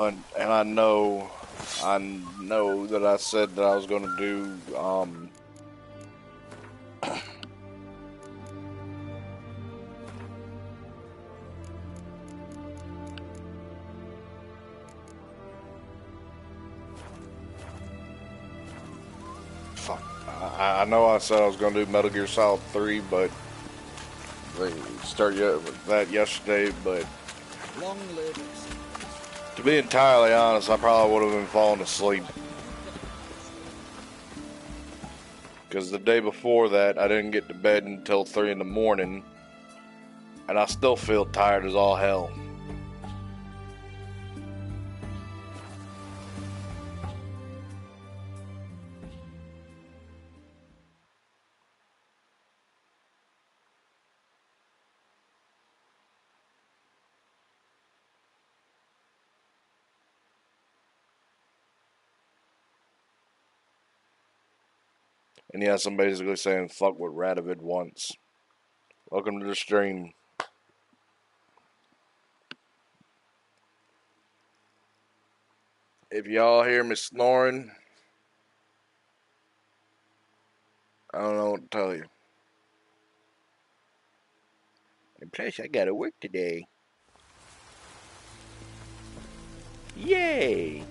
And I know that I said that I was going to do, fuck. I know I said I was going to do Metal Gear Solid 3, but they started that yesterday, but Long live. to be entirely honest, I probably would have been falling asleep. Because the day before that, I didn't get to bed until 3 in the morning, and I still feel tired as all hell. And yes, I'm basically saying fuck what Radovid wants. Welcome to the stream. If y'all hear me snoring, I don't know what to tell you. And plus, I gotta work today. Yay!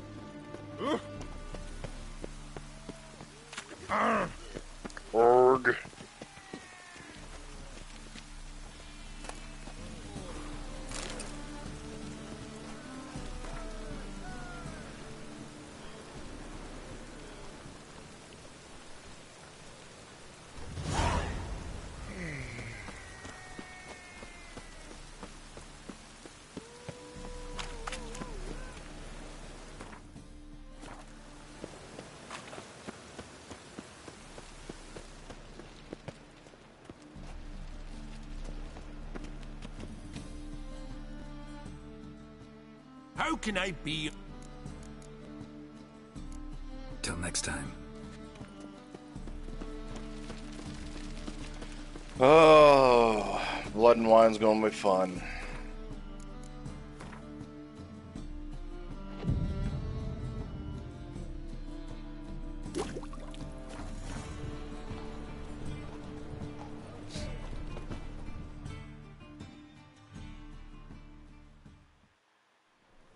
Org. How can I be? Till next time. Oh, Blood and Wine's gonna be fun.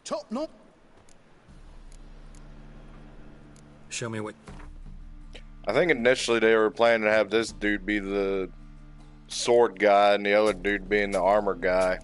Top knot. Show me what. I think initially they were planning to have this dude be the sword guy and the other dude being the armor guy.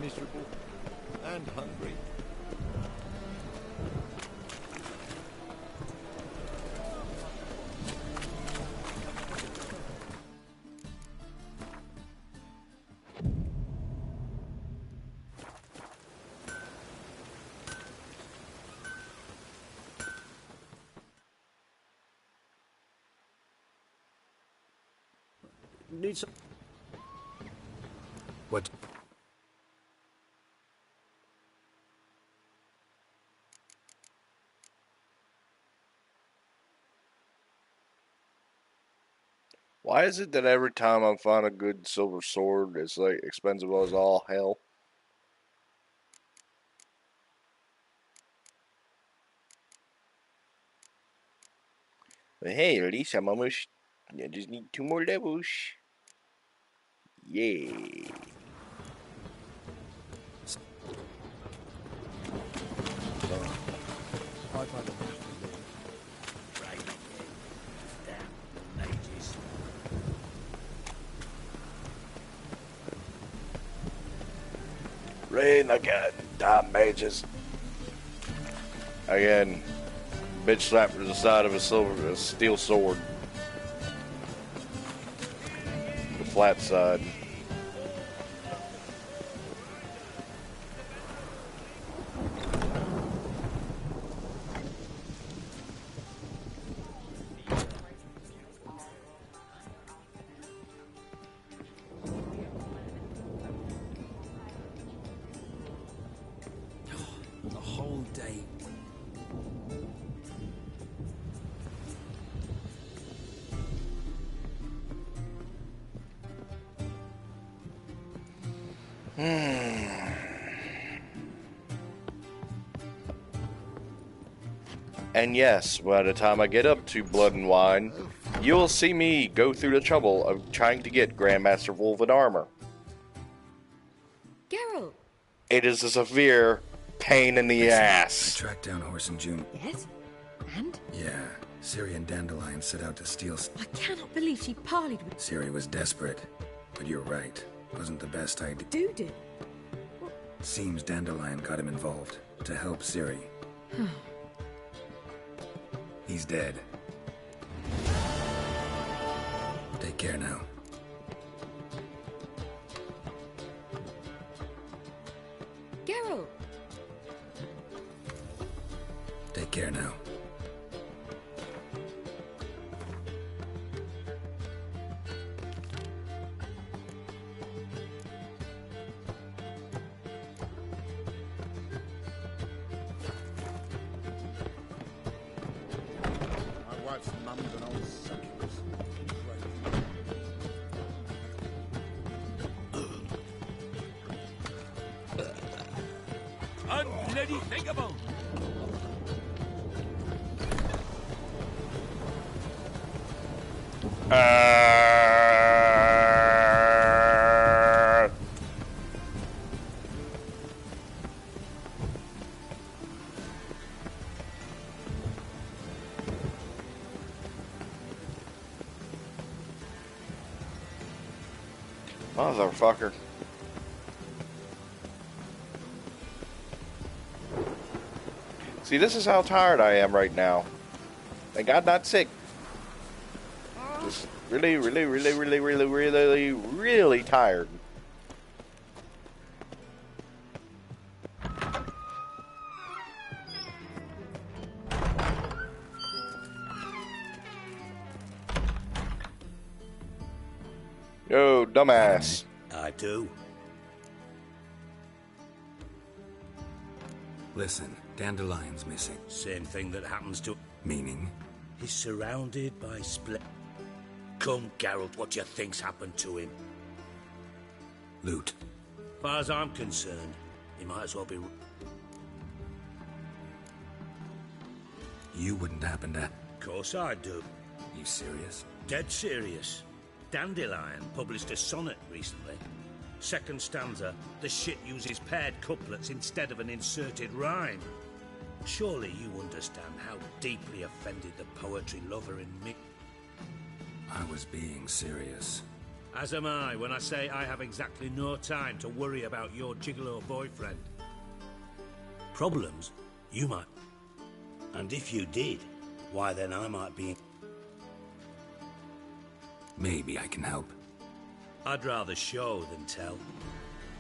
Miserable and hungry. Need some. What? Why is it that every time I find a good silver sword, it's like expensive as all hell? But hey, at least I'm almost. I just need 2 more levels. Yeah. Rain again, damn mages. Again, bitch slapped to the side of a steel sword. The flat side. The whole day. And yes, by the time I get up to Blood and Wine, you'll see me go through the trouble of trying to get Grandmaster Wolven armor. Geralt! It is a severe pain in the I ass. tracked down Horse and June. Yes? And? Yeah, Ciri and Dandelion set out to steal. I cannot believe she parleyed with Ciri was desperate, but you're right. Wasn't the best idea. Dudu. Seems Dandelion got him involved to help Ciri. He's dead. Take care now. Geralt! Take care now. My wife's mum's an old succubus. Unbloody thinkable! Motherfucker. See, this is how tired I am right now. Thank God not sick. Just really, really, really, really, really, really, really tired. Yo, dumbass. I do. Listen, Dandelion's missing. Same thing that happens to... Meaning? He's surrounded by split... Come, Geralt, what do you think's happened to him? Loot. As far as I'm concerned, he might as well be... You wouldn't happen to... Of course I do. You serious? Dead serious. Dandelion published a sonnet recently. Second stanza, the shit uses paired couplets instead of an inserted rhyme. Surely you understand how deeply offended the poetry lover in me... I was being serious. As am I when I say I have exactly no time to worry about your gigolo boyfriend. Problems? You might. And if you did, why then I might be... Maybe I can help. I'd rather show than tell.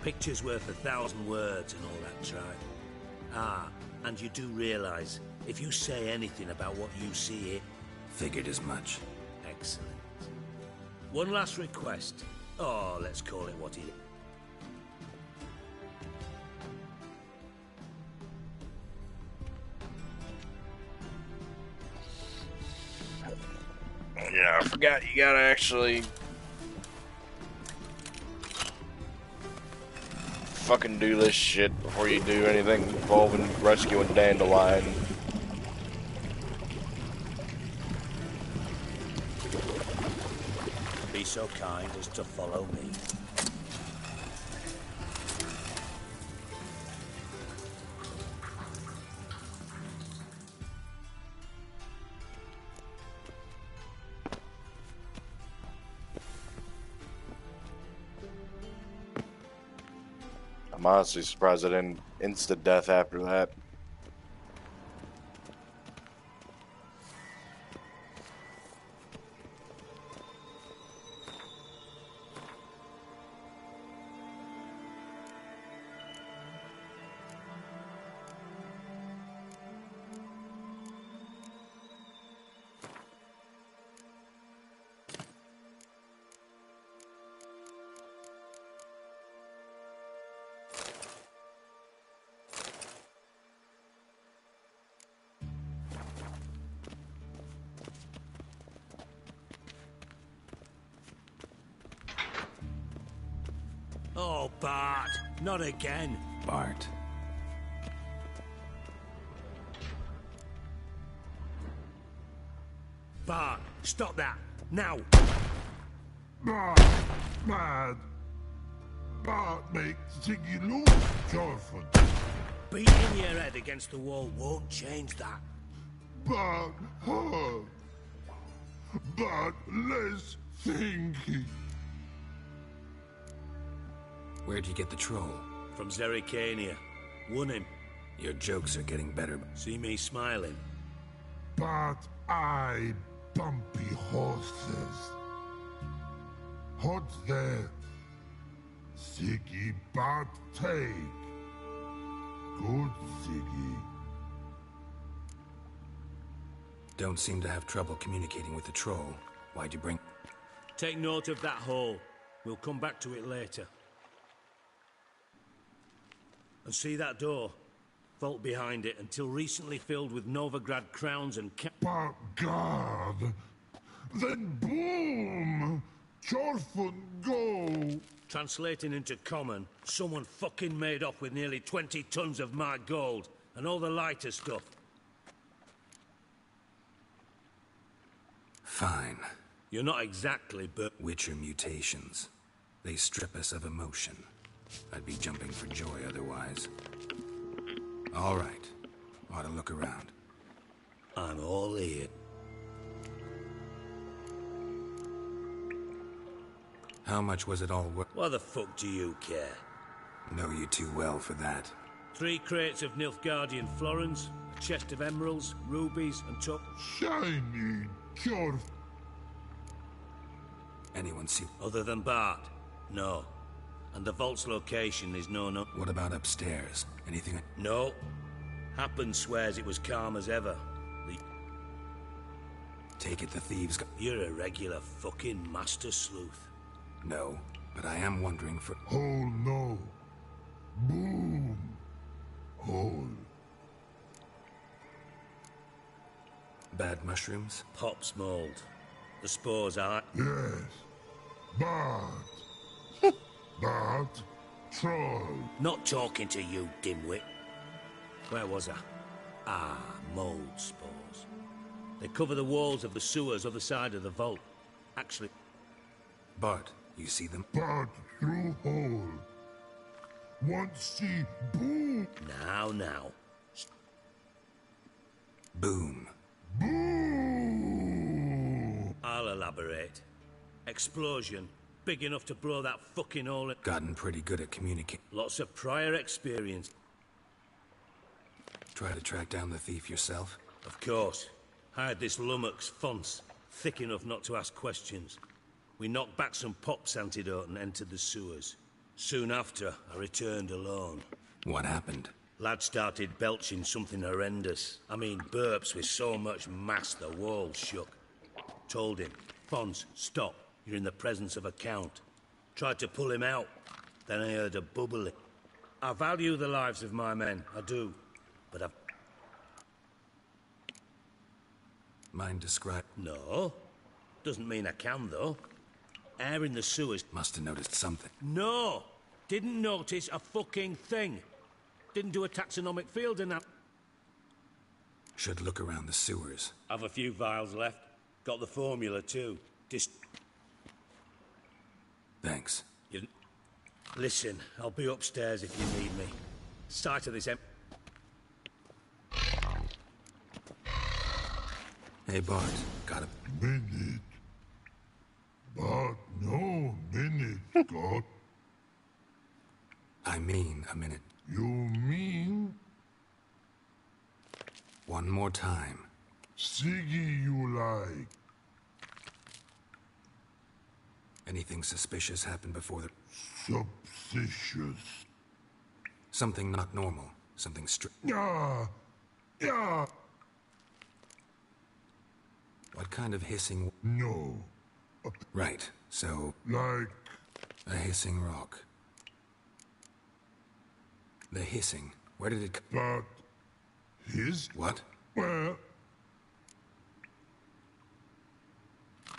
Picture's worth 1,000 words and all that tribe. Ah, and you do realize, if you say anything about what you see it... Figured as much. Excellent. One last request. Oh, let's call it what it is. Yeah, I forgot you gotta actually fucking do this shit before you do anything involving rescuing Dandelion. Be so kind as to follow me. I'm honestly surprised I didn't insta-death after that. Oh, Bart, not again. Bart. Bart, stop that, now. Bart, bad. Bart make Ziggy lose, Jorford. Beating your head against the wall won't change that. Bart hard. Bart less thinky. Where'd you get the troll? From Zerrikania. Won him. Your jokes are getting better. See me smiling? Bart I bumpy horses. Hot there. Ziggy Bart take. Good Ziggy. Don't seem to have trouble communicating with the troll. Why'd you bring... Take note of that hole. We'll come back to it later. And see that door? Vault behind it, until recently filled with Novigrad crowns and Bart God. Then boom! Jorford go! Translating into common, someone fucking made off with nearly 20 tons of my gold, and all the lighter stuff. Fine. You're not exactly, but... Witcher mutations. They strip us of emotion. I'd be jumping for joy otherwise. All right. Ought to look around. I'm all ear. How much was it all worth? Why the fuck do you care? Know you too well for that. 3 crates of Nilfgaardian florins, a chest of emeralds, rubies, and Shiny Jorf. Anyone see... Other than Bart? No. And the vault's location is no. What about upstairs? Anything... No. Happen swears it was calm as ever. Take it the thieves got... You're a regular fucking master sleuth. No, but I am wondering for... Hole no. Boom. Hole. Bad mushrooms? Pop's mold. The spores are... Yes. Bart. Bart. Troll. Not talking to you, dimwit. Where was I? Ah, mold spores. They cover the walls of the sewers other side of the vault. Actually... Bart, you see them? Bart through hole. Want see boom. Now. Boom. Boom. I'll elaborate. Explosion. Big enough to blow that fucking hole in... Gotten pretty good at communicating. Lots of prior experience. Try to track down the thief yourself? Of course. Hired this lummox, Fonce. Thick enough not to ask questions. We knocked back some Pop's antidote and entered the sewers. Soon after, I returned alone. What happened? Lad started belching something horrendous. I mean, burps with so much mass the walls shook. Told him, Fonce, stop. You're in the presence of a count. Tried to pull him out. Then I heard a bubbling. I value the lives of my men, I do. But I've... Mind describe... No. Doesn't mean I can, though. Air in the sewers. Must have noticed something. No! Didn't notice a fucking thing. Didn't do a taxonomic field and that. Should look around the sewers. Have a few vials left. Got the formula, too. Thanks. Listen, I'll be upstairs if you need me. Sight of this Hey, Bart. Got a... Minute. But no minute, God. I mean a minute. You mean One more time. Siggy you like? Anything suspicious happened before the... Suspicious. Something not normal. Something Yeah. Yeah. What kind of hissing... No. Right, so... Like A hissing rock. The hissing. Where did it... but his What? well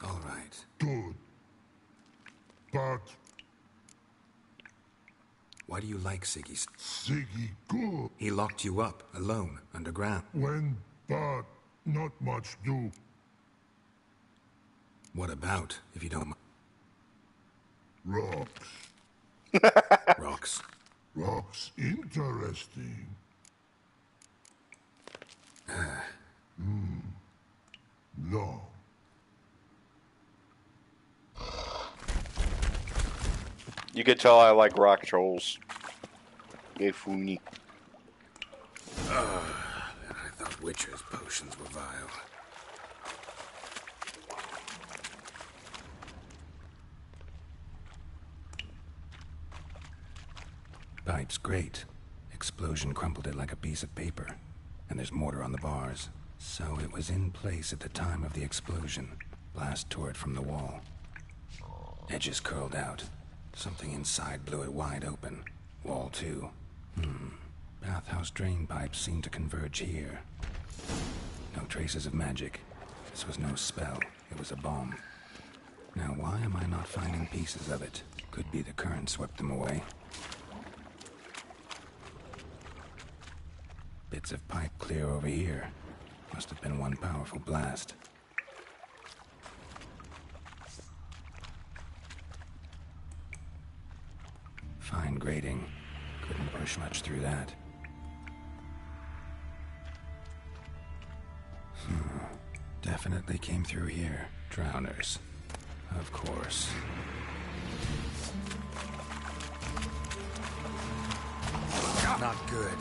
All right. good. But Why do you like Siggy's? Siggy good. He locked you up, alone, underground. When but not much do. What about, if you don't... Rocks. Rocks. Rocks interesting. No. You can tell I like rock trolls. Yay, funny. I thought Witcher's potions were vile. Pipe's great. Explosion crumpled it like a piece of paper. And there's mortar on the bars. So it was in place at the time of the explosion. Blast tore it from the wall. Edges curled out. Something inside blew it wide open. Wall too. Bathhouse drain pipes seemed to converge here. No traces of magic. This was no spell. It was a bomb. Now why am I not finding pieces of it? Could be the current swept them away. Bits of pipe clear over here. Must have been one powerful blast. Fine grating. Couldn't push much through that. Definitely came through here. Drowners. Of course. Not good.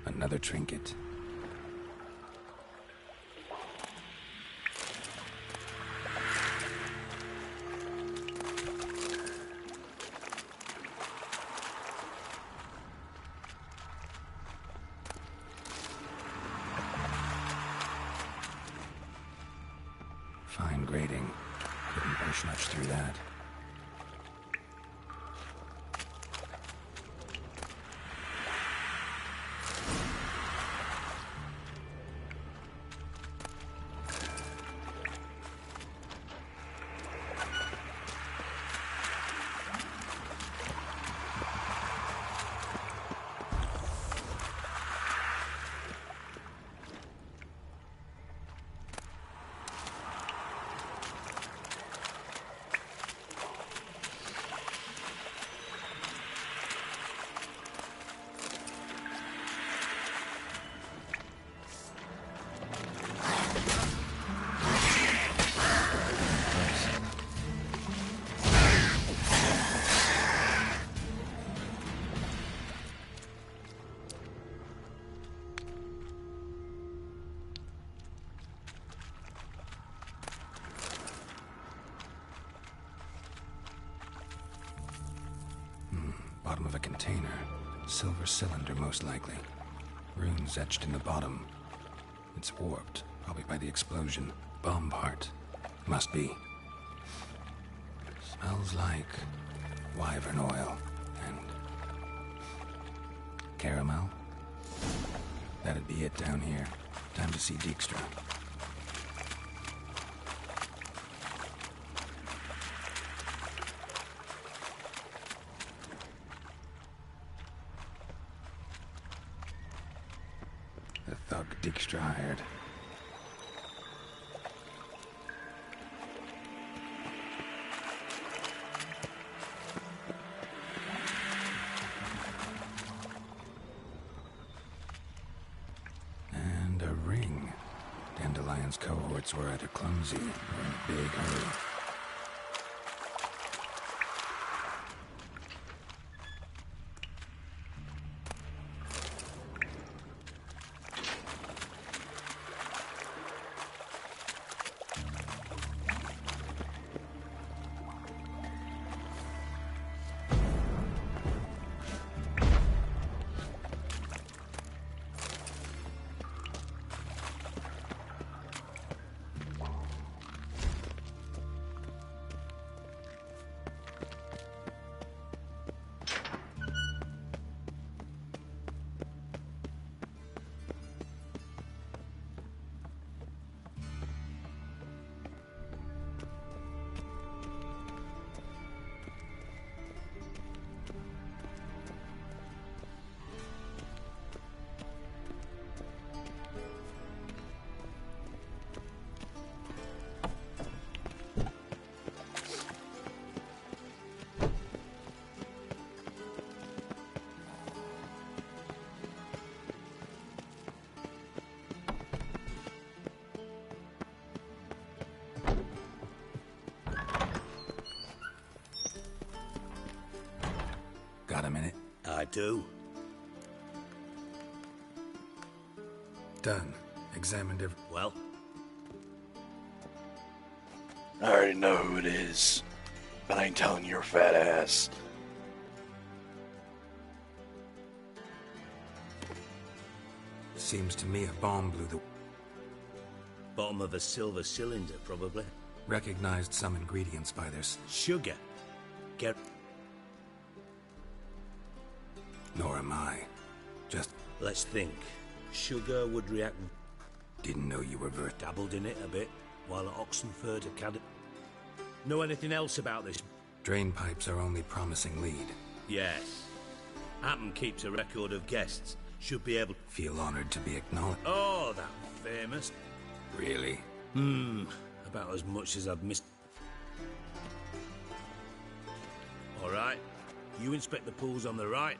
Another trinket. Fine grating. Couldn't push much through that. container. Silver cylinder, most likely. Runes etched in the bottom. It's warped, probably by the explosion. Bomb part. Must be. Smells like wyvern oil and caramel. That'd be it down here. Time to see Dijkstra. The thug Dijkstra hired. And a ring. Dandelion's cohorts were either clumsy or in a big hurry. Got a minute? I do. Done. Examined every... Well, I already know who it is, but I ain't telling your fat ass. Seems to me a bomb blew the... bottom of a silver cylinder, probably. Recognized some ingredients by their... Sugar. Get... Nor am I. Just Let's think. Sugar would react... didn't know you were vert... Dabbled in it a bit, while at Oxenford Academy. Know anything else about this? Drain pipes are only promising lead. Yes. Hammond keeps a record of guests. Should be able... Feel honored to be acknowledged. Oh, that famous... Really? About as much as I've missed... All right. You inspect the pools on the right.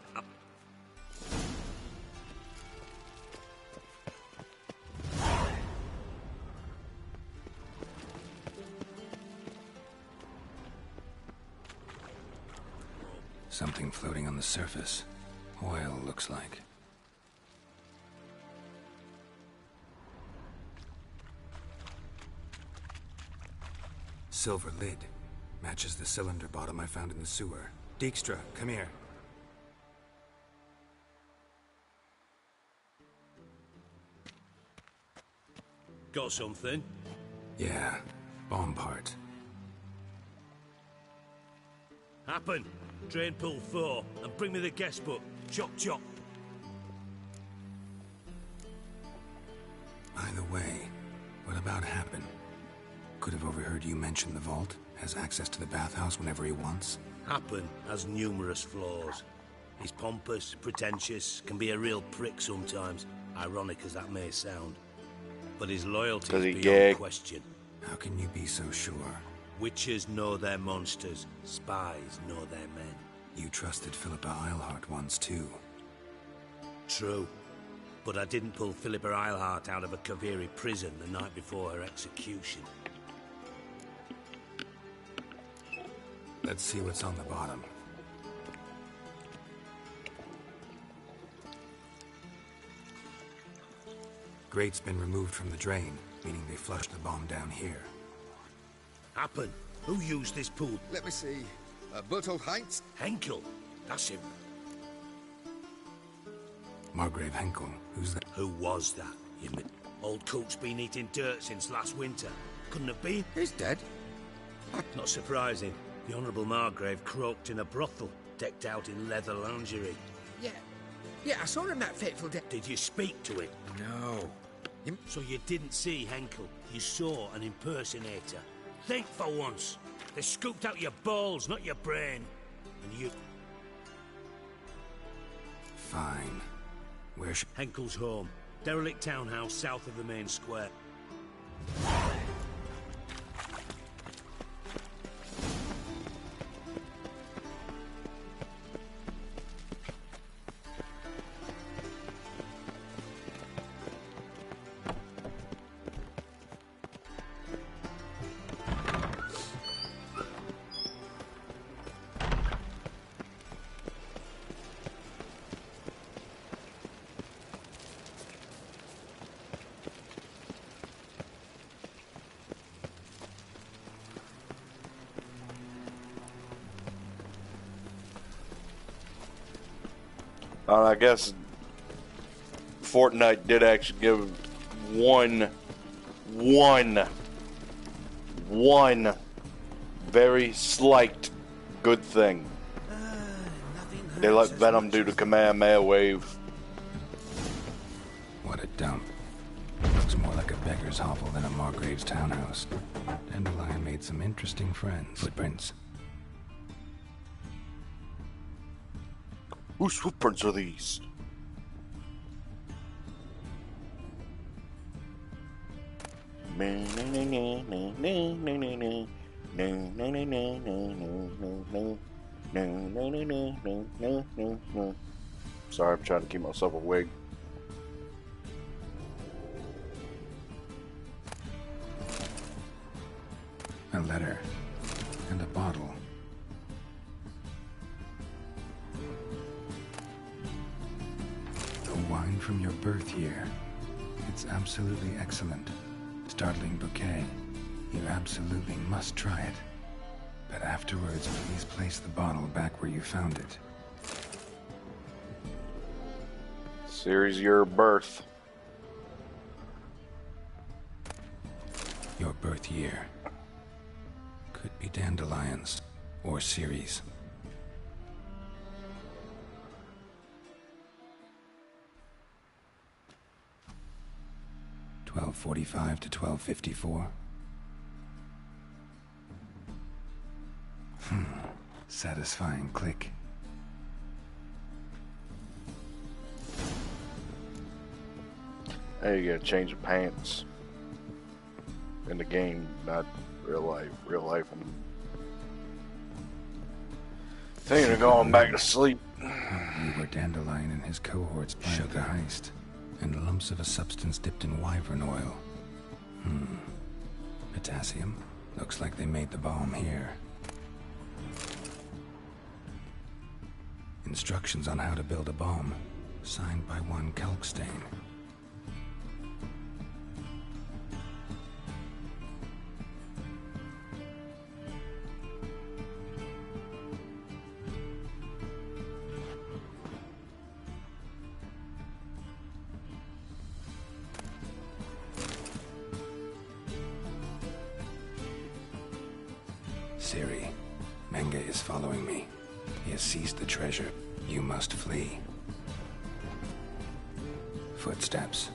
Something floating on the surface. Oil, looks like. Silver lid. Matches the cylinder bottom I found in the sewer. Dijkstra, come here. Got something? Yeah, bomb part. Happen. Drain pool 4, and bring me the guest book. Chop chop. By the way, what about Happen? Could have overheard you mention the vault. Has access to the bathhouse whenever he wants. Happen has numerous flaws. He's pompous, pretentious, can be a real prick sometimes, ironic as that may sound. But his loyalty Does he is beyond gag? question. How can you be so sure? Witches know their monsters, spies know their men. You trusted Philippa Eilhart once too. True. But I didn't pull Philippa Eilhart out of a Kaviri prison the night before her execution. Let's see what's on the bottom. Grate's been removed from the drain, meaning they flushed the bomb down here. Happen. Who used this pool? Let me see. Bertolt Heinz? Henkel. That's him. Margrave Henkel. Who's that? Who was that? Old Coop's been eating dirt since last winter. Couldn't have been. He's dead. Not surprising. The Honourable Margrave croaked in a brothel, decked out in leather lingerie. Yeah, I saw him that fateful day. Did you speak to him? No. So you didn't see Henkel. You saw an impersonator. Think for once. They scooped out your balls, not your brain. And you... Fine. Where should... Henkel's home. Derelict townhouse south of the main square. I guess Fortnite did actually give one very slight good thing. They let Venom do the Kamehameha wave. What a dump. Looks more like a beggar's hovel than a Margrave's townhouse. Dandelion made some interesting friends. Footprints. Whose footprints are these? Sorry, I'm trying to keep myself awake. A letter. And a bottle. The wine from your birth year. It's absolutely excellent. Startling bouquet. You absolutely must try it. But afterwards, please place the bottle back where you found it. Series year of birth. Your birth year. Could be Dandelion's. Or Ceres. $12:45 to $12:54. Satisfying click. Hey, you gotta change the pants. In the game, not real life. Real life, I'm thinking of going back to sleep. You were Dandelion and his cohorts planned the heist. And lumps of a substance dipped in wyvern oil. Potassium. Looks like they made the bomb here. Instructions on how to build a bomb. Signed by one Kalkstein. Siri, Menge is following me. He has seized the treasure. You must flee. Footsteps.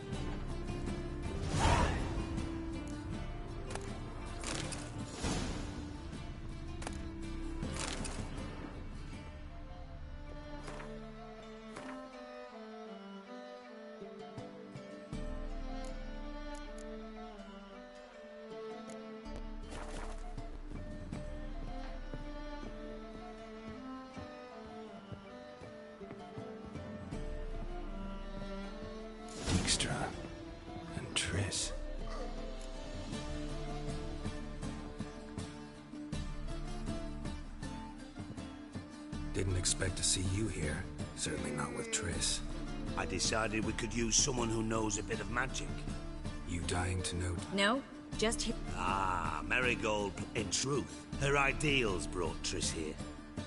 Dijkstra and Triss. Didn't expect to see you here. Certainly not with Triss. I decided we could use someone who knows a bit of magic. You dying to know? No, just here. Ah, Marigold. In truth, her ideals brought Triss here.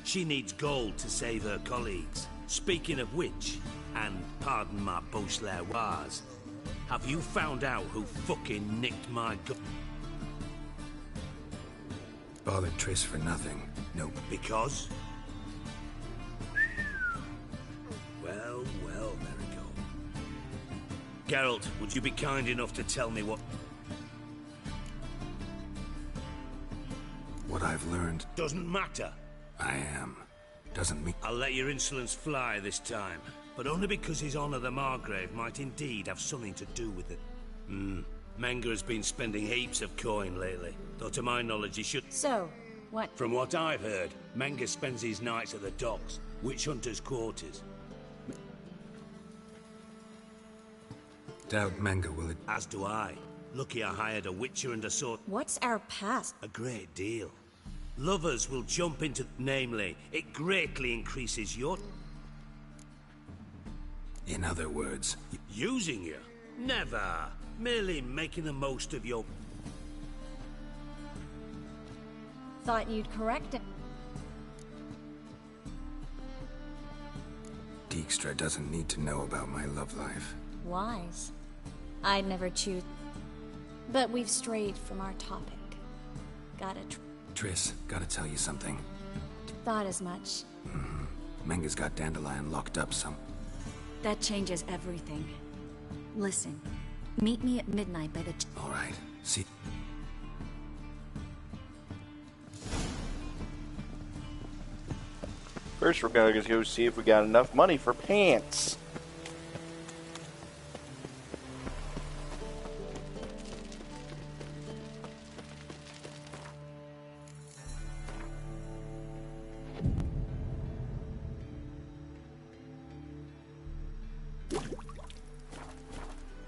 She needs gold to save her colleagues. Speaking of which, And pardon my bourgeois, have you found out who fucking nicked my gun? Bothered Triss for nothing. Nope. Because? Well, well, there we go. Geralt, would you be kind enough to tell me what I've learned? Doesn't matter. I am. Doesn't mean... I'll let your insolence fly this time, but only because His Honor the Margrave might indeed have something to do with it. Menga has been spending heaps of coin lately, though to my knowledge he should... So, what? From what I've heard, Menga spends his nights at the docks, witch hunters' quarters. Doubt Menga will... As do I. Lucky I hired a witcher and a sword. What's our past? A great deal. Lovers will jump into... Namely, it greatly increases your... In other words... Using you? Never. Merely making the most of your... Thought you'd correct it. Dijkstra doesn't need to know about my love life. Wise. I'd never choose. But we've strayed from our topic. Triss, gotta tell you something. Thought as much. Menga's got Dandelion locked up some... That changes everything. Listen, meet me at midnight by the... Alright, see... First, we're gonna go see if we got enough money for pants.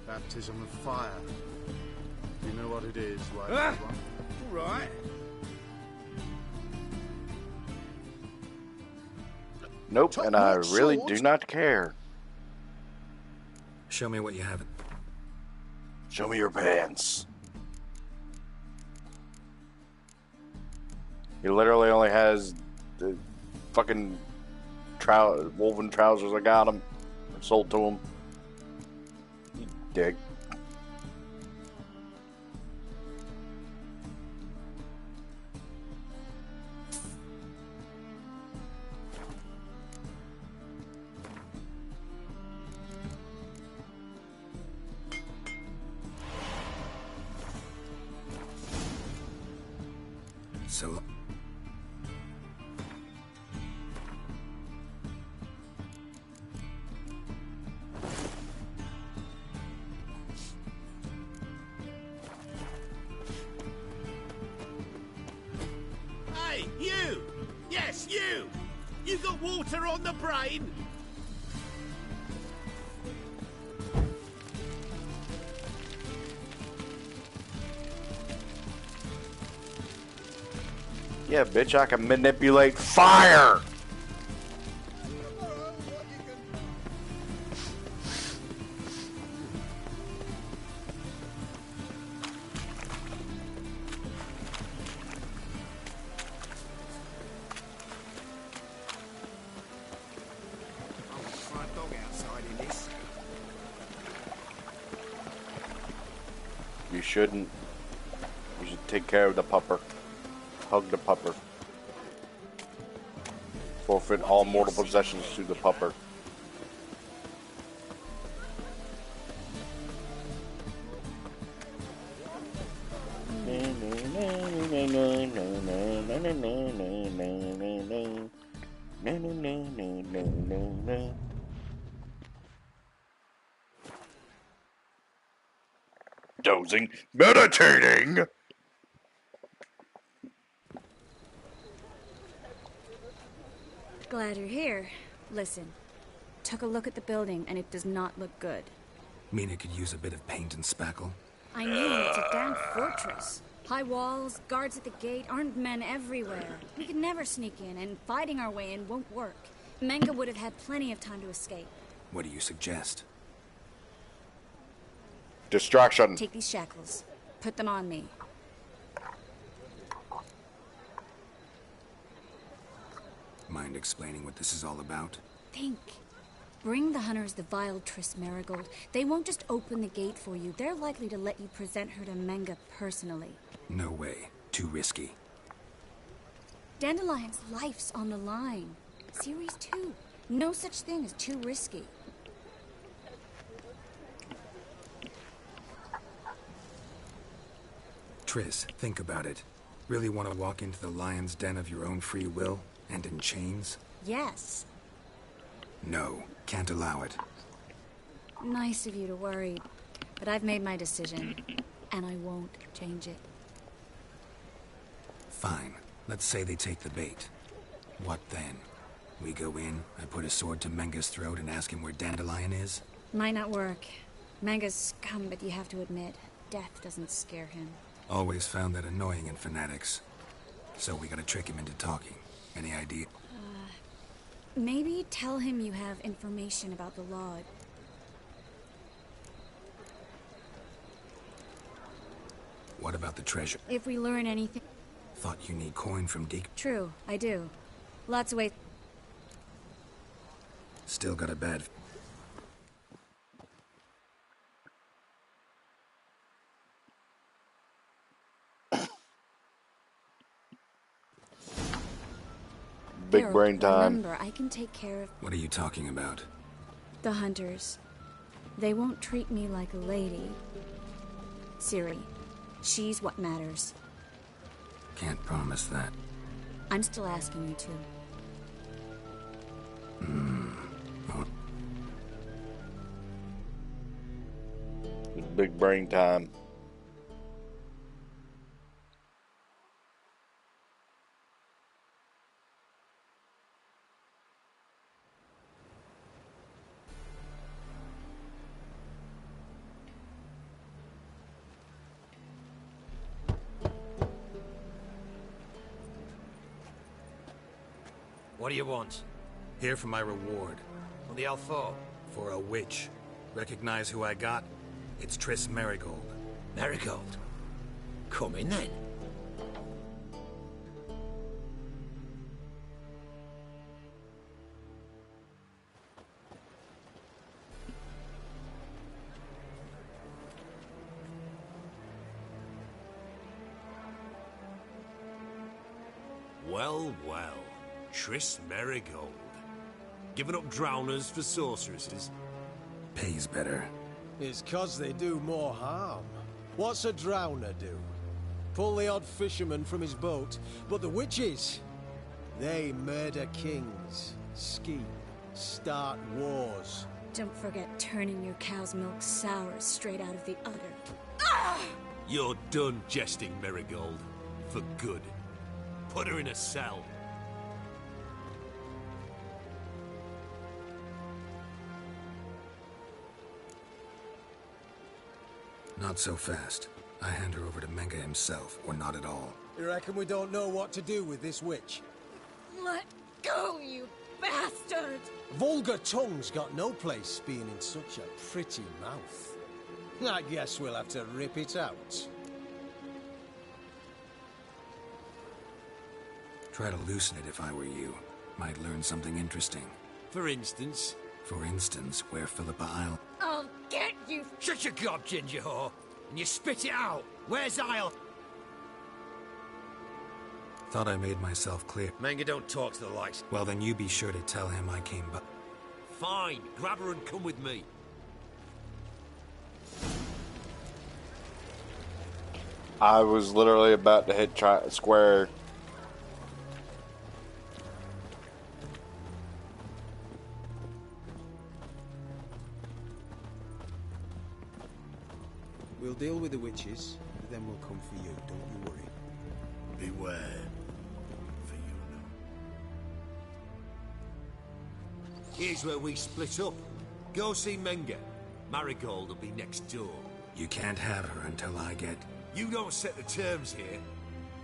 Baptism of fire. Do you know what it is, right? All right. Nope, and I really do not care. Show me what you have. Show me your pants. He literally only has the fucking woven trousers. I got him. Sold to him. You dick. So... Hey, you! Yes, you! You got water on the brain? Yeah, bitch, I can manipulate fire! My dog outside in this. You shouldn't. You should take care of the pupper. Hug the pupper. Forfeit all mortal possessions to the pupper. Dozing, meditating. Glad you're here. Listen, took a look at the building and it does not look good. Mean it could use a bit of paint and spackle? I knew it's a damn fortress. High walls, guards at the gate, armed men everywhere. We could never sneak in, and fighting our way in won't work. Menga would have had plenty of time to escape. What do you suggest? Distraction. Take these shackles. Put them on me. Mind explaining what this is all about? Think. Bring the hunters the vile Triss Marigold. They won't just open the gate for you. They're likely to let you present her to Menga personally. No way. Too risky. Dandelion's life's on the line. Series 2. No such thing as too risky. Triss, think about it. Really want to walk into the lion's den of your own free will? And in chains? Yes. No. Can't allow it. Nice of you to worry. But I've made my decision. And I won't change it. Fine. Let's say they take the bait. What then? We go in, I put a sword to Menga's throat and ask him where Dandelion is? Might not work. Menga's scum, but you have to admit, death doesn't scare him. Always found that annoying in fanatics. So we gotta trick him into talking. Any idea? Maybe tell him you have information about the lodge. What about the treasure? If we learn anything... Thought you need coin from Deke. True, I do. Lots of ways... Still got a bad... Big brain time. Remember, I can take care of What are you talking about? the hunters. They won't treat me like a lady. Ciri, she's what matters. Can't promise that. I'm still asking you to. Oh, Big brain time. What do you want? here for my reward. What the hell for? For a witch. Recognize who I got? It's Triss Marigold. Marigold? Come in then. Well, well. Triss Marigold. Giving up drowners for sorceresses? Pays better. It's 'cause they do more harm. What's a drowner do? Pull the odd fisherman from his boat, but the witches, they murder kings, scheme, start wars. Don't forget turning your cow's milk sour straight out of the udder. You're done jesting, Marigold. For good. Put her in a cell. Not so fast. I hand her over to Menga himself, or not at all. You reckon we don't know what to do with this witch? Let go, you bastard! Vulgar tongue's got no place being in such a pretty mouth. I guess we'll have to rip it out. Try to loosen it if I were you. Might learn something interesting. For instance? For instance, where Philippa Isle... I'll get you! Shut your gob, ginger whore, and you spit it out. Where's Isle? Thought I made myself clear. Menga don't talk to the likes. Well, then you be sure to tell him I came back. Fine, grab her and come with me. I was literally about to hit square. We'll deal with the witches, and then we'll come for you, don't you worry. Beware. For you know. Here's where we split up. Go see Menga. Marigold will be next door. You can't have her until I get... You don't set the terms here.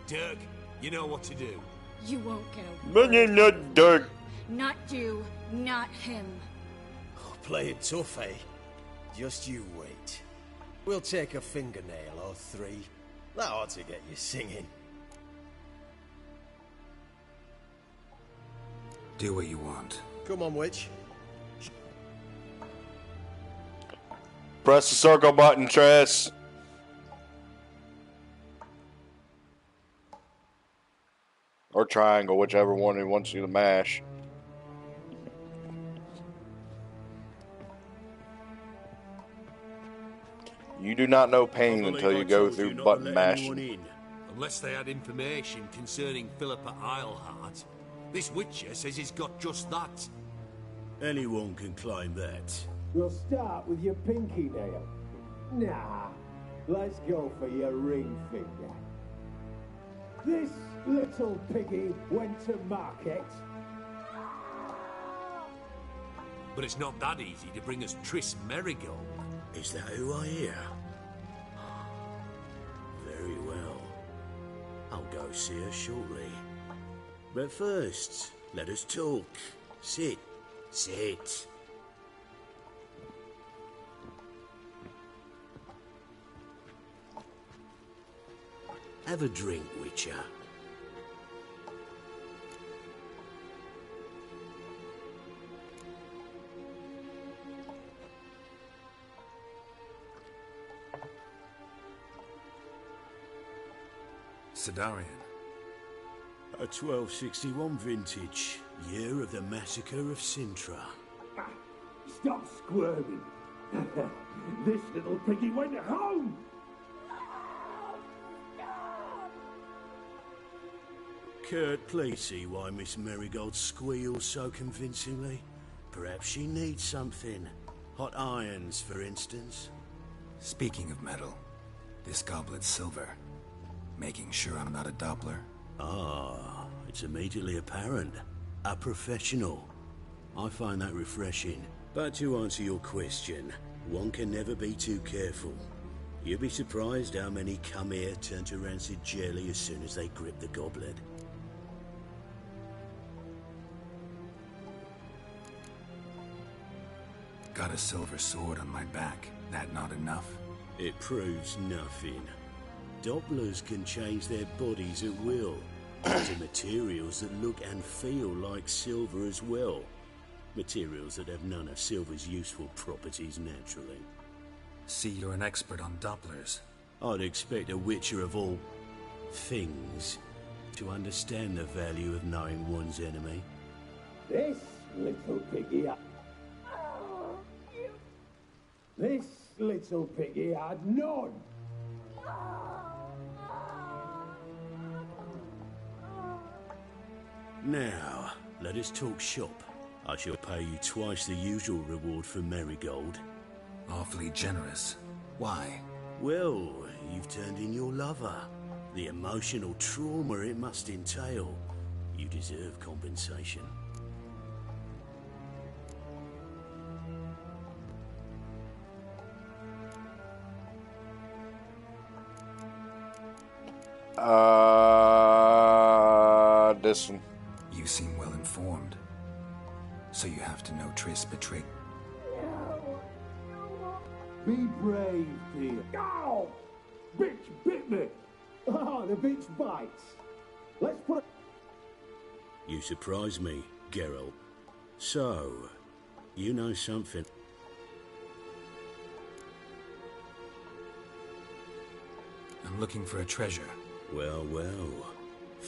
Dirk, you know what to do. You won't get a But you're not Dirk. Not you, not him. Oh, play it tough, eh? Just you wait. We'll take a fingernail or three. That ought to get you singing. Do what you want. Come on, witch. Press the circle button, Triss. Or triangle, whichever one he wants you to mash. You do not know pain until you go through button mashing. Unless they had information concerning Philippa Eilhart. This Witcher says he's got just that. Anyone can claim that. We'll start with your pinky nail. Nah, let's go for your ring finger. This little piggy went to market. But it's not that easy to bring us Triss Merigold. Is that who I hear? Very well. I'll go see her shortly. But first, let us talk. Sit. Sit. Have a drink, Witcher. Sidarian. A 1261 vintage, year of the massacre of Sintra. Stop squirming. This little piggy went home. Kurt, please see why Miss Merigold squeals so convincingly. Perhaps she needs something. Hot irons, for instance. Speaking of metal, this goblet's silver. Making sure I'm not a Doppler. Ah, it's immediately apparent. A professional. I find that refreshing. But to answer your question, one can never be too careful. You'd be surprised how many come here turn to rancid jelly as soon as they grip the goblet. Got a silver sword on my back. That not enough? It proves nothing. Dopplers can change their bodies at will into materials that look and feel like silver as well. Materials that have none of silver's useful properties naturally. See, you're an expert on Dopplers. I'd expect a Witcher of all things to understand the value of knowing one's enemy. This little piggy... This little piggy had none. Now, let us talk shop. I shall pay you twice the usual reward for Merigold. Awfully generous. Why? Well, you've turned in your lover. The emotional trauma it must entail. You deserve compensation. This one. You seem well informed. So you have to know Triss betrayed. Be brave, dear. Ow! Bitch bit me. Oh, the bitch bites. Let's put... You surprise me, Geralt. So, you know something. I'm looking for a treasure. Well, well.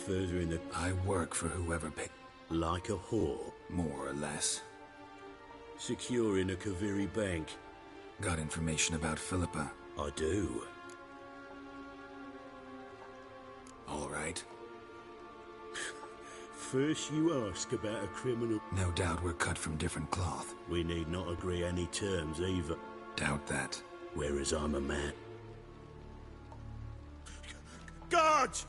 Further in the... I work for whoever picked... Like a whore. More or less. Secure in a Kaviri bank. Got information about Philippa? I do. All right. First you ask about a criminal... No doubt we're cut from different cloth. We need not agree any terms either. Doubt that. Whereas I'm a man. Guards!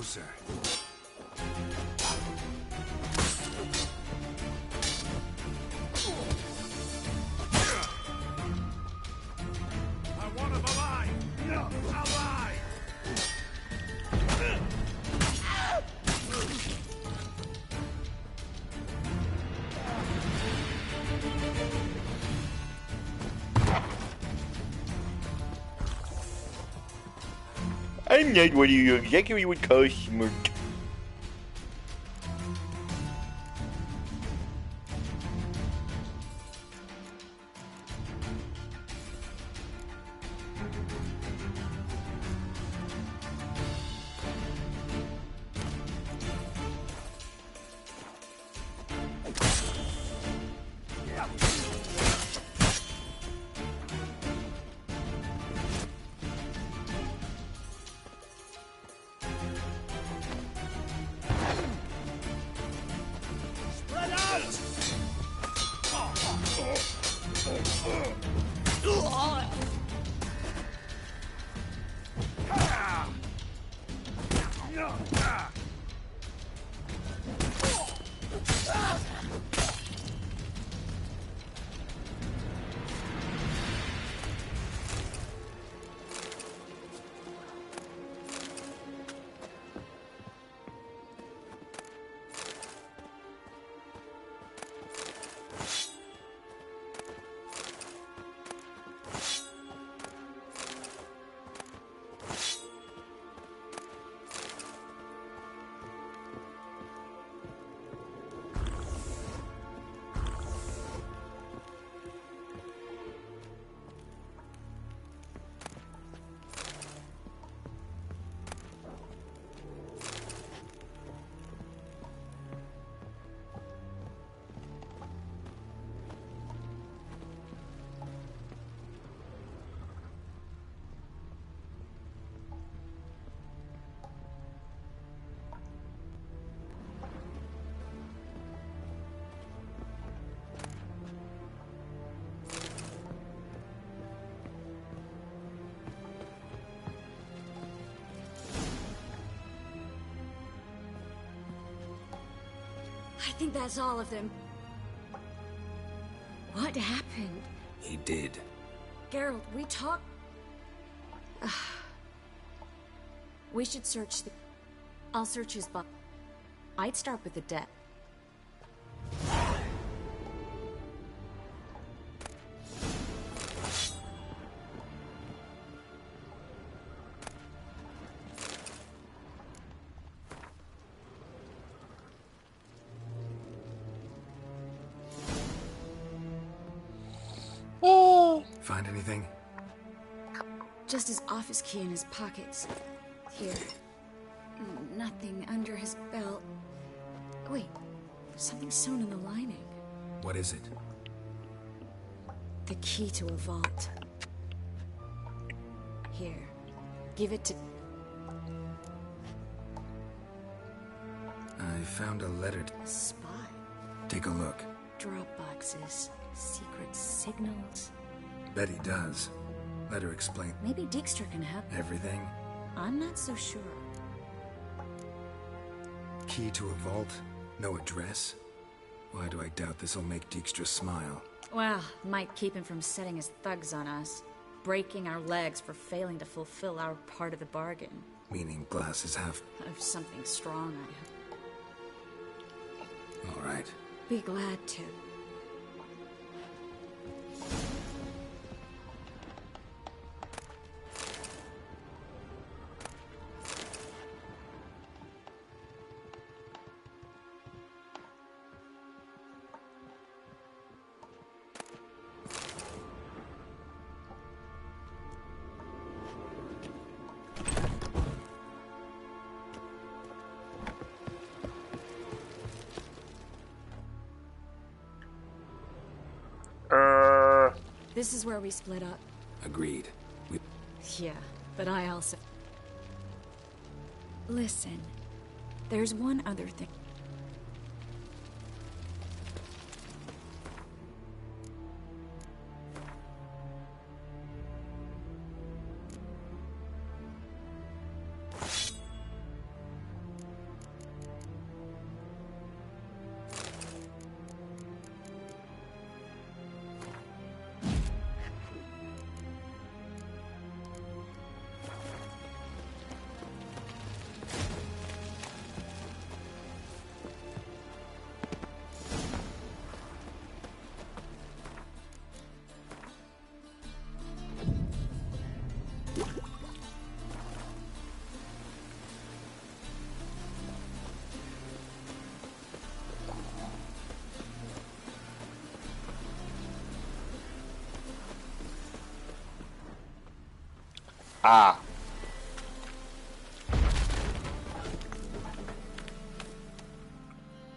closer. I want him alive! Alive! I'm not what you exactly would call smart. Spread out! I think that's all of them. What happened? He did. Geralt, we talked... We should search the... I'll search his butt. I'd start with the dead. Find anything? Just his office key in his pockets. Here. Nothing under his belt. Wait, something sewn in the lining. What is it? The key to a vault. Here. Give it to... I found a letter. A spy. Take a look. Drop boxes. Secret signals. Bet he does. Let her explain. Maybe Dijkstra can help. Everything? I'm not so sure. Key to a vault? No address? Why do I doubt this'll make Dijkstra smile? Well, might keep him from setting his thugs on us. Breaking our legs for failing to fulfill our part of the bargain. Meaning glass is half... Of something strong, I hope. All right. Be glad to. This is where we split up. Agreed. Yeah, but I also... Listen, there's one other thing. Ah.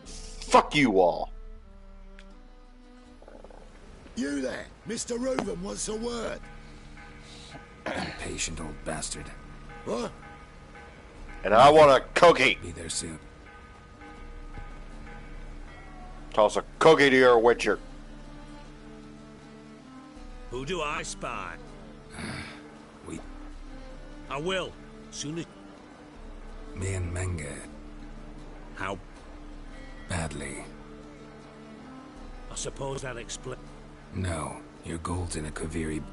Fuck you all. You there, Mr. Reuben wants a word. Patient old bastard. What? And I want a cookie. Be there soon. Toss a cookie to your witcher. Who do I spy? We... I will. Soon as... Me and Menge. How? Badly. I suppose that explains... No, your gold's in a Kaviri...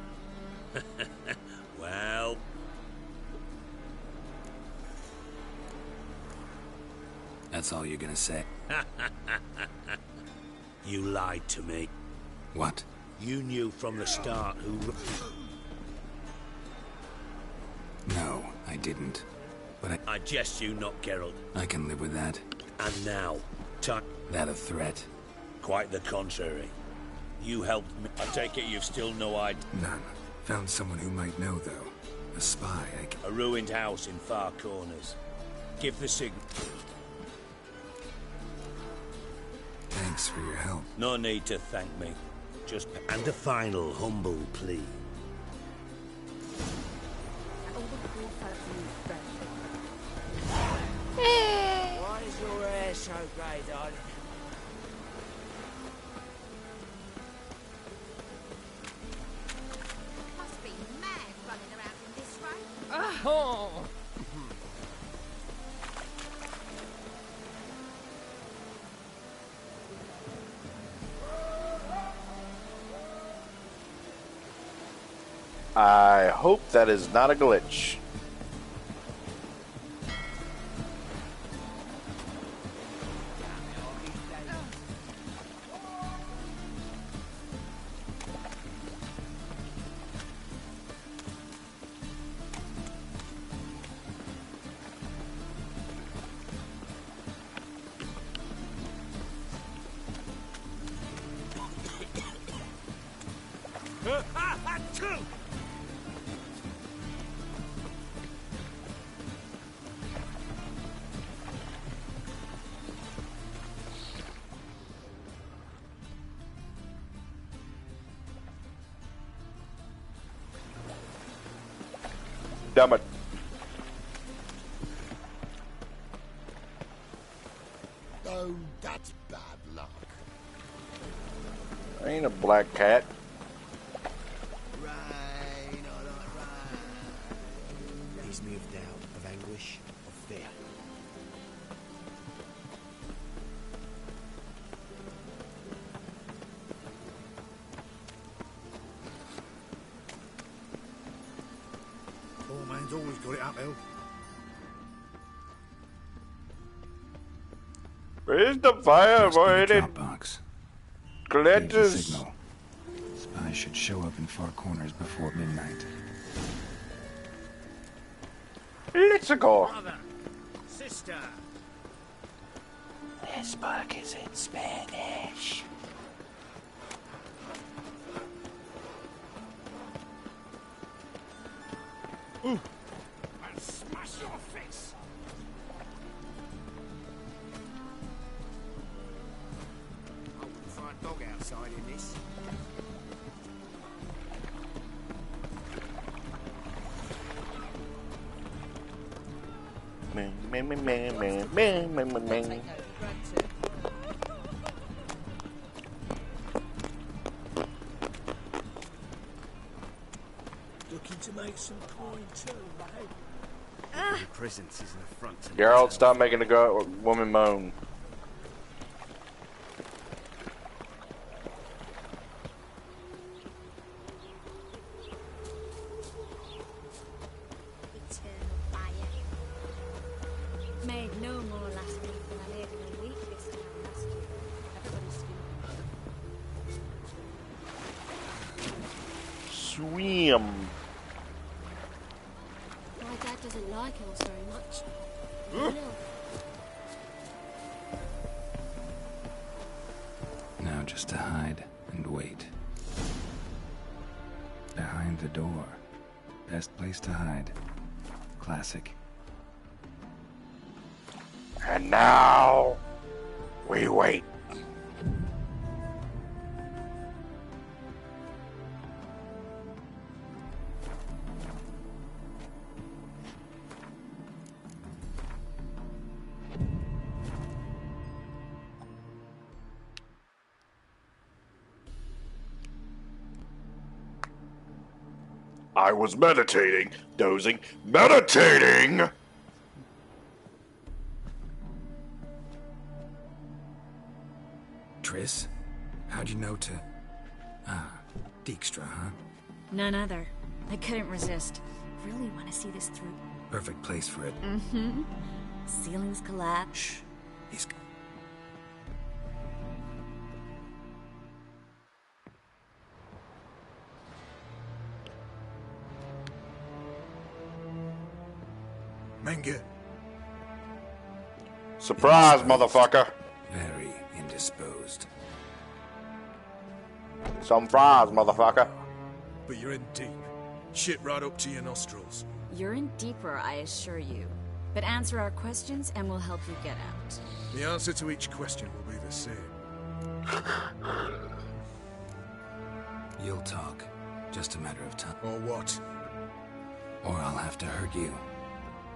Well... That's all you're gonna say? You lied to me. What? You knew from the start who... No, I didn't. But I jest you not, Geralt. I can live with that. And now, time... That a threat? Quite the contrary. You helped me. I take it you've still no idea. None. Found someone who might know, though. A spy, A ruined house in far corners. Give the signal. Thanks for your help. No need to thank me. Just... And a final humble plea. Why is your hair so grey, darling? Must be mad running around in this rain. Oh! I hope that is not a glitch. Damn it. Oh, that's bad luck. I ain't a black cat. Rain, I like rain. Leaves me of doubt, of anguish, of fear. Poor man's always got it uphill. Where's the fire avoided? Dropbox. Glitches. Signal. Spies should show up in far corners before midnight. Let's go. Brother, sister. This book is in Spanish. Ooh. I'll smash your face. I wouldn't find a dog outside in this. Looking to make some coin too, right? Your presence is an affront to Geralt, stop making the woman moan. Eternal fire. Made no more last week than I made in a week this time last year. Everybody's Swim. My dad doesn't like elves very much. No. Now just to hide and wait. Behind the door. Best place to hide. Classic. And now, we wait. I was meditating, dozing, meditating! Triss? How'd you know to... Ah, Dijkstra, huh? None other. I couldn't resist. Really want to see this through. Perfect place for it. Mm-hmm. Ceilings collapse. Shh. He's... Menge. Surprise, motherfucker. Very indisposed. Some fries, motherfucker. But you're in deep. Shit right up to your nostrils. You're in deeper, I assure you. But answer our questions and we'll help you get out. The answer to each question will be the same. You'll talk. Just a matter of time. Or what? Or I'll have to hurt you.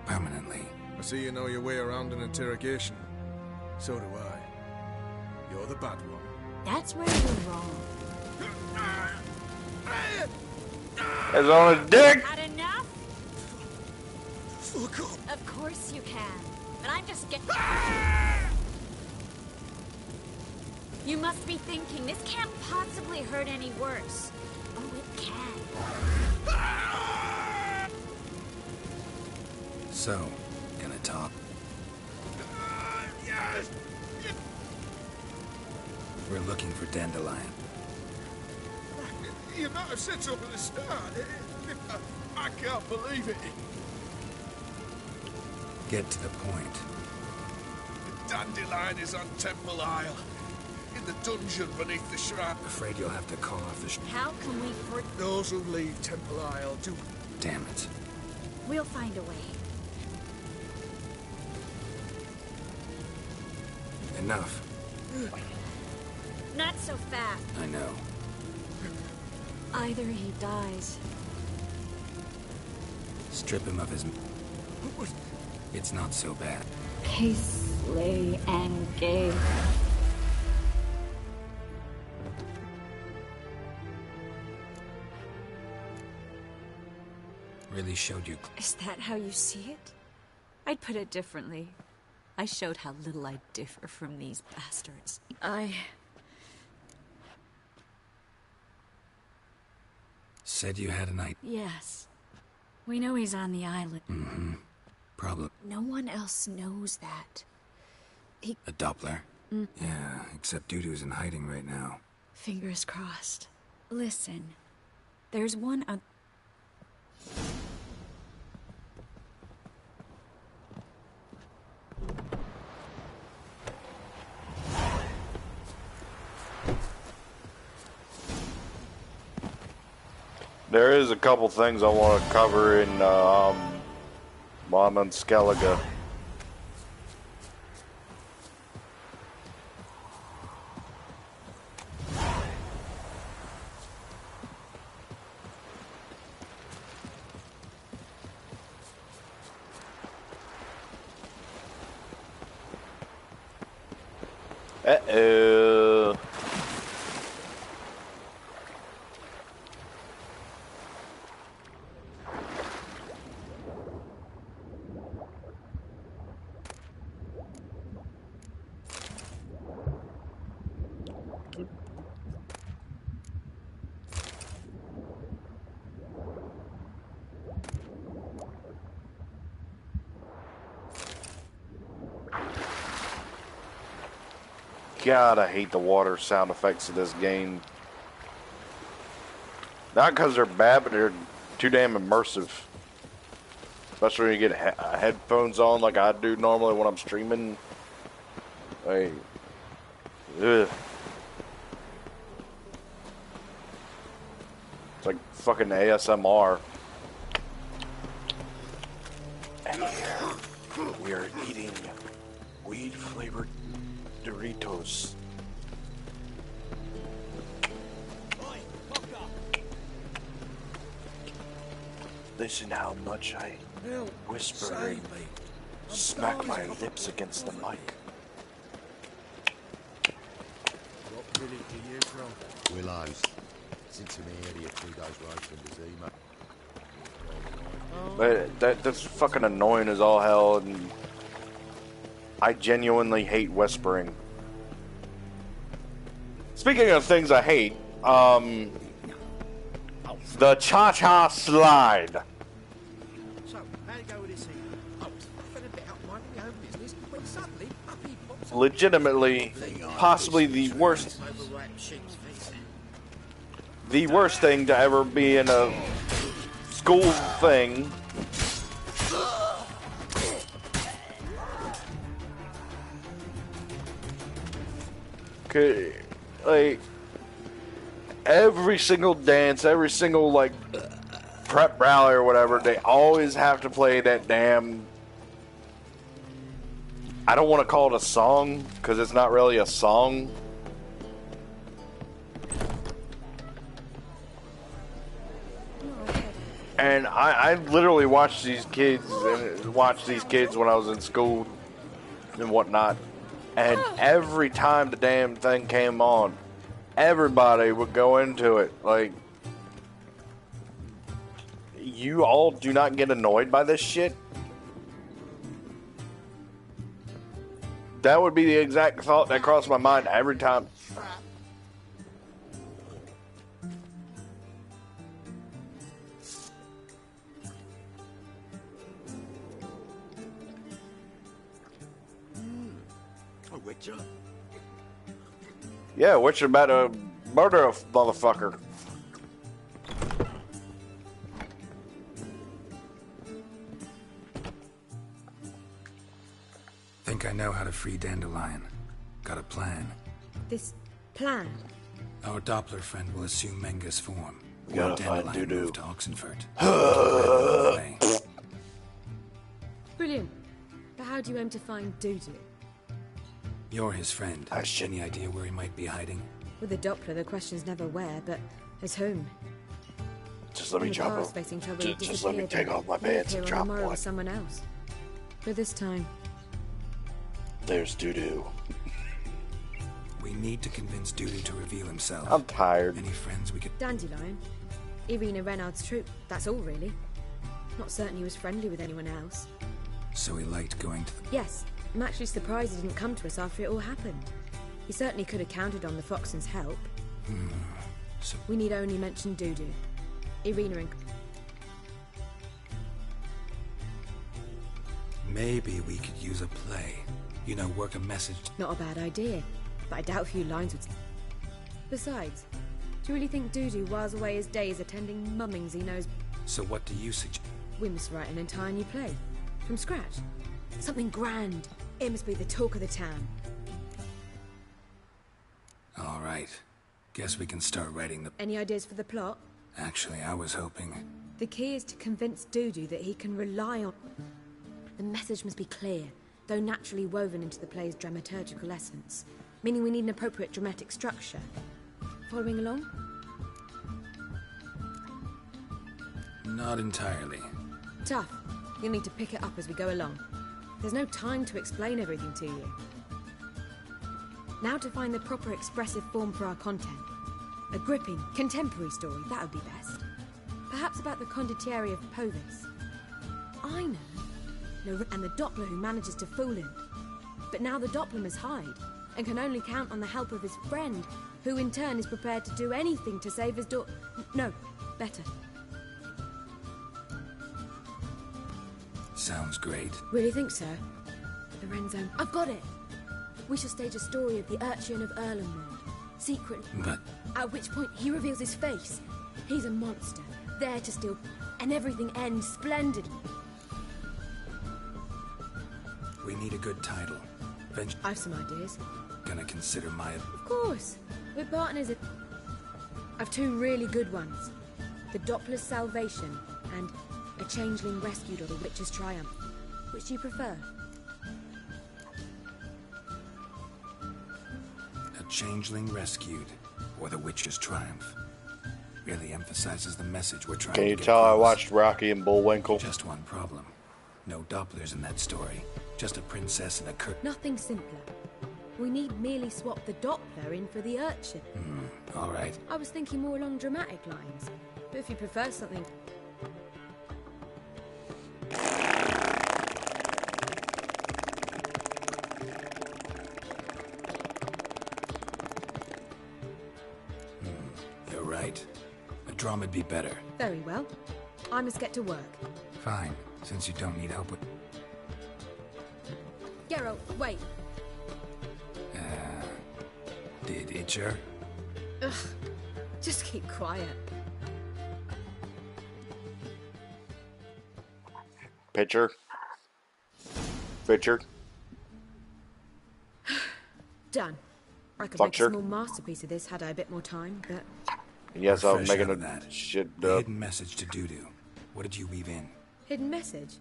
Permanently. I see you know your way around an interrogation. So do I. You're the bad one. That's where you're wrong. It's on his dick! Had enough? Fuck off. Of course you can. But I'm just getting... You must be thinking, this can't possibly hurt any worse. Oh, it can. So, gonna talk? Yes! We're looking for Dandelion. You might have said so at the start. I can't believe it. Get to the point. The Dandelion is on Temple Isle. In the dungeon beneath the shrine. Afraid you'll have to call off the How can we Those who leave Temple Isle do... Damn it. We'll find a way. Enough. Not so fast. I know. Either he dies. Strip him of his... It's not so bad. Case, lay, and gay. Really showed you... Is that how you see it? I'd put it differently. I showed how little I differ from these bastards. Said you had a night. Yes. We know he's on the island. Mm-hmm. Problem. No one else knows that. A Doppler? Yeah, except Dudu's in hiding right now. Fingers crossed. Listen, there's one There is a couple things I want to cover in while I'm on Skellige. Uh-oh. God, I hate the water sound effects of this game. Not because they're bad, but they're too damn immersive. Especially when you get headphones on like I do normally when I'm streaming. Like, ugh. It's like fucking ASMR. And here we are eating weed-flavored Doritos. Listen how much I whisper and smack my lips against the mic. What village are you from? Willows. It's into me area 2 days road from the Z, mate. That's fucking annoying as all hell, and I genuinely hate whispering. Speaking of things I hate, the cha-cha slide. So, how'd it go with this evening? I was having a bit up minding my own business when suddenly up he pops up. Legitimately, possibly the worst thing to ever be in a school thing. Okay, like every single dance, every single like prep rally or whatever, they always have to play that damn, I don't want to call it a song because it's not really a song. And I literally watched these kids when I was in school and whatnot. And every time the damn thing came on, everybody would go into it. Like, you all do not get annoyed by this shit? That would be the exact thought that crossed my mind every time. Witcher? Yeah, Witcher about to murder a motherfucker. Think I know how to free Dandelion. Got a plan. This plan? Our Doppler friend will assume Menga's form. We gotta find Dandelion Dudu. moved to Oxenfurt. Brilliant. But how do you aim to find Dudu? You're his friend. Any idea where he might be hiding? With the Doppler, the question's never where, but as whom? Just let me jump past, facing trouble, he just let me disappeared take off my pants and drop tomorrow one. with someone else. But this time, There's Dudu. We need to convince Dudu to reveal himself. I'm tired. Any friends we could... Dandelion, Irina Renard's troop, that's all really. Not certain he was friendly with anyone else. So he liked going to the... Yes, I'm actually surprised he didn't come to us after it all happened. He certainly could have counted on the Foxen's help. So we need only mention Dudu. Irina and... Maybe we could use a play. You know, work a message... Not a bad idea, but I doubt a few lines would... Besides, do you really think Dudu whiles away his days attending mummings he knows... So what do you suggest? We must write an entire new play. From scratch. Something grand. It must be the talk of the town. All right. Guess we can start writing the... Any ideas for the plot? Actually, I was hoping... The key is to convince Dudu that he can rely on... The message must be clear, though naturally woven into the play's dramaturgical essence. Meaning we need an appropriate dramatic structure. Following along? Not entirely. Tough. You'll need to pick it up as we go along. There's no time to explain everything to you. Now to find the proper expressive form for our content. A gripping, contemporary story, that would be best. Perhaps about the condottieri of Povis. I know. And the Doppler who manages to fool him. But now the Doppler must hide, and can only count on the help of his friend, who in turn is prepared to do anything to save his daughter. No, better. Sounds great. Really think so? Lorenzo, I've got it! We shall stage a story of the Urchin of Erlenmond. Secret. But... At which point he reveals his face. He's a monster, there to steal, and everything ends splendidly. We need a good title. I've some ideas. Gonna consider my... Of course. We're partners at... I've two really good ones. The Doppler's Salvation and A Changeling Rescued or the Witch's Triumph. Which do you prefer? A changeling rescued, or the Witcher's triumph. Really emphasizes the message we're trying to Can get you tell I across. watched Rocky and Bullwinkle? Just one problem. No Dopplers in that story. Just a princess and a Nothing simpler. We need merely swap the Doppler in for the urchin. all right. I was thinking more along dramatic lines. But if you prefer something... You're right. A drama'd be better. Very well. I must get to work. Fine, since you don't need help with... Geralt, wait. Did Itcher? Ugh. Just keep quiet. Pitcher. Done. I could Fuck make sure. a small masterpiece of this had I a bit more time, but... Yes, We're I'm fresh making out of a that. shit The dub. hidden message to Dudu. What did you weave in? Hidden message?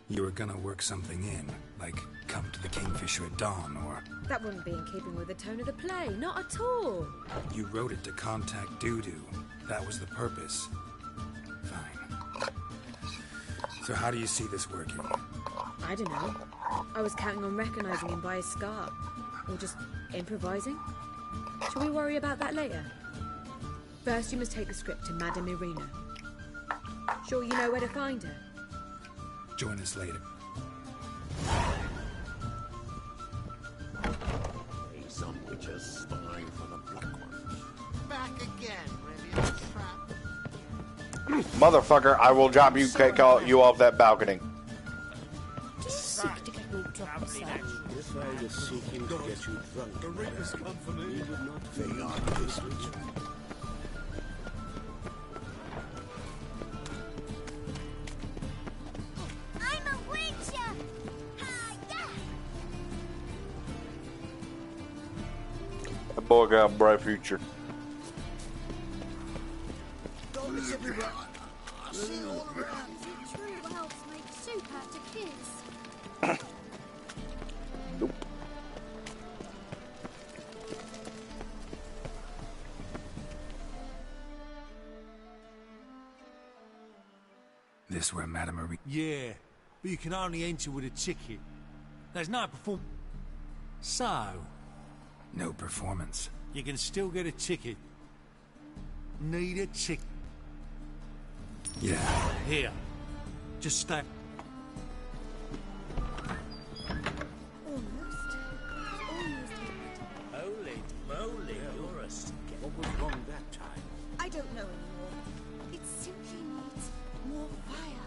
You were gonna work something in, like come to the Kingfisher at dawn, or... That wouldn't be in keeping with the tone of the play, not at all. You wrote it to contact Dudu. That was the purpose. Fine. So how do you see this working? I don't know. I was counting on recognizing him by his scar. Or just improvising. Shall we worry about that later? First, you must take the script to Madame Irina. Sure you know where to find her? Join us later. Some witches spying for the black ones. Back again, ready to trap. Motherfucker, I will drop you, you off that balcony. Seek to get me drunk, sir. If I was seeking to get you drunk, The Reapers come for me. you would not fail this ritual. I'm a witcher! Hi-ya! That boy got a bright future. Dollars everywhere. I see it all around. True elves make soup after kids. Nope. This where Madame Marie... Yeah, but you can only enter with a ticket. There's no perform... So, No performance. you can still get a ticket. Need a ticket. Yeah. Here. Just stay... Almost. Holy moly, you're a scat. What was wrong that time? I don't know anymore. It simply needs more fire.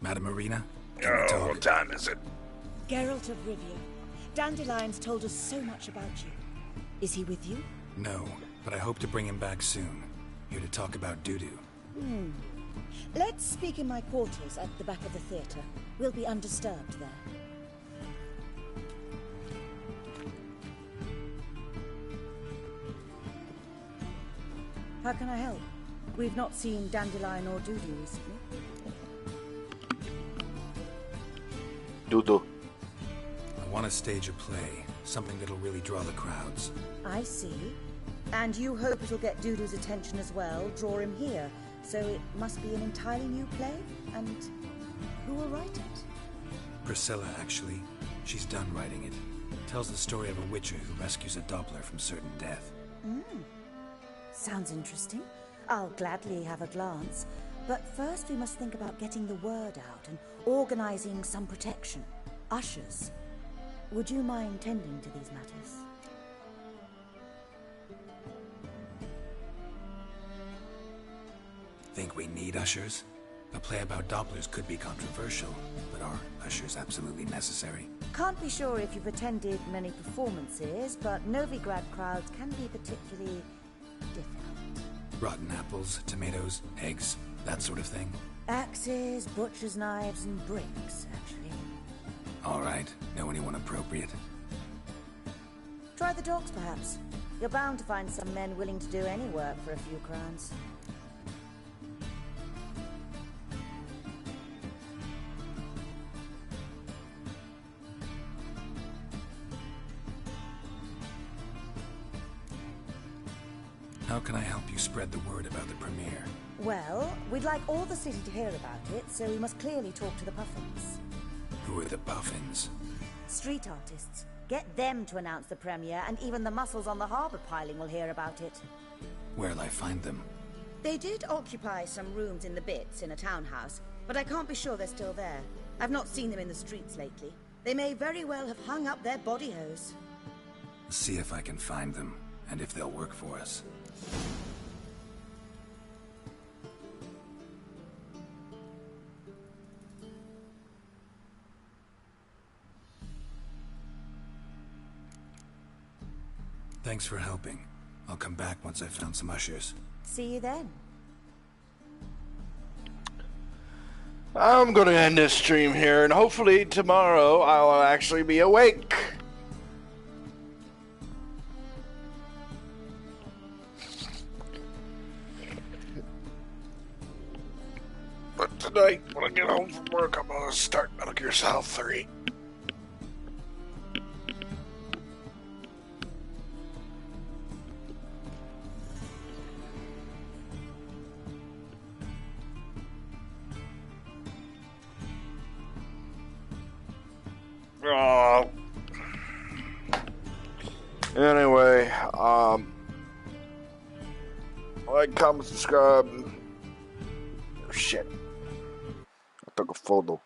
Madame Marina? Can we talk? What time is it? Geralt of Rivia. Dandelion's told us so much about you. Is he with you? No, but I hope to bring him back soon. Here to talk about Dudu. Let's speak in my quarters at the back of the theatre. We'll be undisturbed there. How can I help? We've not seen Dandelion or Dudu recently. Dudu. I want to stage a play. Something that'll really draw the crowds. I see. And you hope it'll get Dudu's attention as well, draw him here. So it must be an entirely new play? And who will write it? Priscilla, actually. She's done writing it. Tells the story of a witcher who rescues a Doppler from certain death. Sounds interesting. I'll gladly have a glance. But first we must think about getting the word out and organizing some protection. Ushers. Would you mind tending to these matters? Think we need ushers? A play about Dopplers could be controversial, but are ushers absolutely necessary? Can't be sure if you've attended many performances, but Novigrad crowds can be particularly difficult. Rotten apples, tomatoes, eggs, that sort of thing? Axes, butcher's knives, and bricks, actually. All right. Know anyone appropriate? Try the dogs, perhaps. You're bound to find some men willing to do any work for a few crowns. How can I help you spread the word about the premiere? Well, we'd like all the city to hear about it, so we must clearly talk to the Puffins. Who are the Puffins? Street artists. Get them to announce the premiere, and even the muscles on the harbour piling will hear about it. Where'll I find them? They did occupy some rooms in the Bits in a townhouse, but I can't be sure they're still there. I've not seen them in the streets lately. They may very well have hung up their body hose. See if I can find them, and if they'll work for us. Thanks for helping. I'll come back once I've found some ushers. See you then. I'm gonna end this stream here, and hopefully tomorrow I'll actually be awake. But tonight, when I get home from work, I'm gonna start Metal Gear Solid 3. Anyway, like, comment, subscribe. Oh, shit. I took a photo.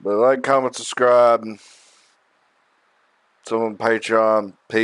But like, comment, subscribe. Some on Patreon. Peace.